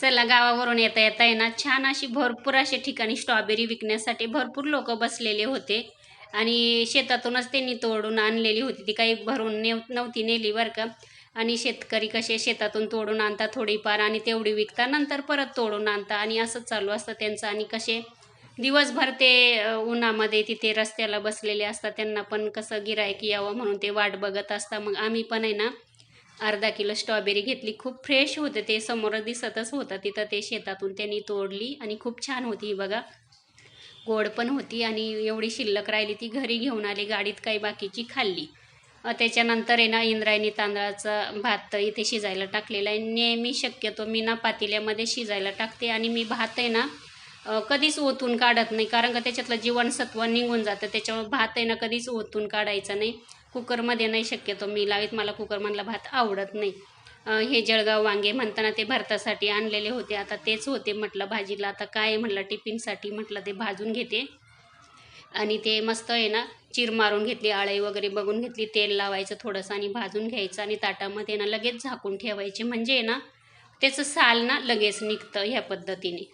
चला, गावावरून येता येता आहे ना, छान अशी भरपूर अशा ठिकाणी स्ट्रॉबेरी विकण्यासाठी भरपूर लोक बसलेले होते. आणि शेतातूनच त्यांनी तोडून आणलेली होती, ती काही भरून नव्हती नेली बरं का. आणि शेतकरी कसे शेतातून तोडून आणतात थोडीफार आणि तेवढी विकता, नंतर परत तोडून आणता आणि असंच चालू असतं त्यांचं. आणि कसे दिवसभर ते उन्हामध्ये तिथे रस्त्याला बसलेले असतात, त्यांना पण कसं गिऱ्हाईक यावं म्हणून ते वाट बघत असतात. मग आम्ही पण आहे ना अर्धा किलो स्ट्रॉबेरी घेतली. खूप फ्रेश होते ते, समोर दिसतच होतं तिथं, ते शेतातून त्यांनी तोडली आणि खूप छान होती ही बघा. गोड पण होती आणि एवढी शिल्लक राहिली ती घरी घेऊन आली, गाडीत काही बाकीची खाल्ली. त्याच्यानंतर आहे ना इंद्रायणी तांदळाचा भात इथे शिजायला टाकलेला आहे. नेहमी शक्यतो मी ना पातेल्यामध्ये शिजायला टाकते आणि मी भात आहे ना कधीच ओतून काढत नाही, कारण का त्याच्यातलं जीवनसत्व निघून जातं. त्याच्यामुळे भात आहे ना कधीच ओतून काढायचा नाही. कुकरमध्ये नाही शक्यतो मी लावीत, मला कुकरमधला भात आवडत नाही. हे जळगाव वांगे म्हणताना ते भरतासाठी आणलेले होते, आता तेच होते. म्हटलं भाजीला आता काय, म्हटलं टिफिनसाठी म्हटलं ते भाजून घेते. आणि ते मस्त आहे ना चीर मारून घेतली, आळई वगैरे बघून घेतली, तेल लावायचं थोडंसं आणि भाजून घ्यायचं आणि ताटामध्ये ना लगेच झाकून ठेवायचे, म्हणजे ना त्याचं साल ना लगेच निघतं ह्या पद्धतीने.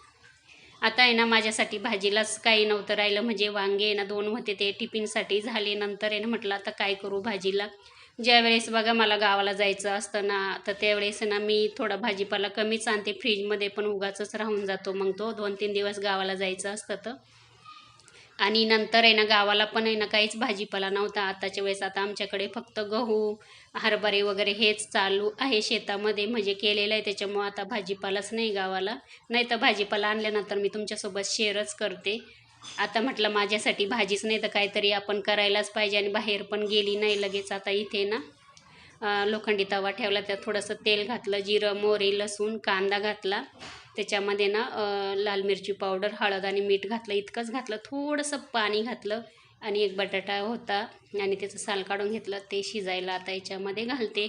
आता आहे ना माझ्यासाठी भाजीलाच काही नव्हतं राहिलं, म्हणजे वांगे आहे ना 2 होते, ते टिफिनसाठी झाले. नंतर आहे ना म्हटलं आता काय करू भाजीला. ज्यावेळेस बघा मला गावाला जायचं असतं ना, तर त्यावेळेस ना मी थोडा भाजीपाला कमीच आणते, फ्रीजमध्ये पण उगाचच राहून जातो मग तो 2-3 दिवस गावाला जायचं असतं तर. आणि नंतर आहे ना गावाला पण आहे ना काहीच भाजीपाला नव्हता आताच्या वेळेस. आता आमच्याकडे फक्त गहू, हरभरे वगैरे हेच चालू आहे शेतामध्ये, म्हणजे केलेलं आहे. त्याच्यामुळं आता भाजीपालाच नाही गावाला. नाही तर भाजीपाला आणल्यानंतर मी तुमच्यासोबत शेअरच करते. आता म्हटलं माझ्यासाठी भाजीच नाही तर काहीतरी आपण करायलाच पाहिजे, आणि बाहेर पण गेली नाही लगेच. आता इथे ना लोखंडी तवा ठेवला, त्यात थोडंसं तेल घातलं, जिरं, मोहरी, लसूण, कांदा घातला. त्याच्यामध्ये ना लाल मिरची पावडर, हळद आणि मीठ घातलं, इतकंच घातलं. थोडंसं पाणी घातलं आणि एक बटाटा होता आणि त्याचं साल काढून घेतलं, ते शिजायला आता याच्यामध्ये घालते.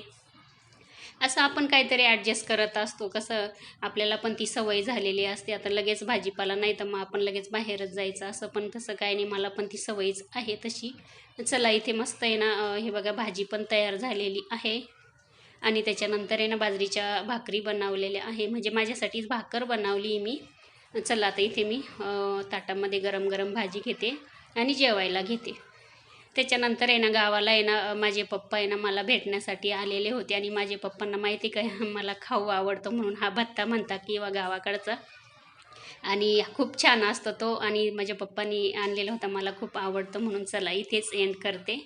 असं आपण काहीतरी ॲडजस्ट करत असतो, कसं आपल्याला पण ती सवय झालेली असते. आता लगेच भाजीपाला नाही तर मग आपण लगेच बाहेरच जायचं, असं पण तसं काही नाही, मला पण ती सवयच आहे तशी. चला, इथे मस्त आहे ना हे बघा भाजी पण तयार झालेली आहे. आणि त्याच्यानंतर आहे ना बाजरीच्या भाकरी बनवलेल्या आहे, म्हणजे माझ्यासाठीच भाकर बनवली मी. चला, आता इथे मी ताटामध्ये गरम गरम भाजी घेते आणि जेवायला घेते. त्याच्यानंतर आहे ना गावाला आहे ना माझे पप्पा आहे ना मला भेटण्यासाठी आलेले होते, आणि माझे पप्पांना माहिती काय मला खाऊ आवडतं म्हणून, हा भत्ता म्हणता किंवा गावाकडचा, आणि खूप छान असतो तो. आणि माझ्या पप्पांनी आणलेला होता, मला खूप आवडतं म्हणून. चला, इथेच एंड करते.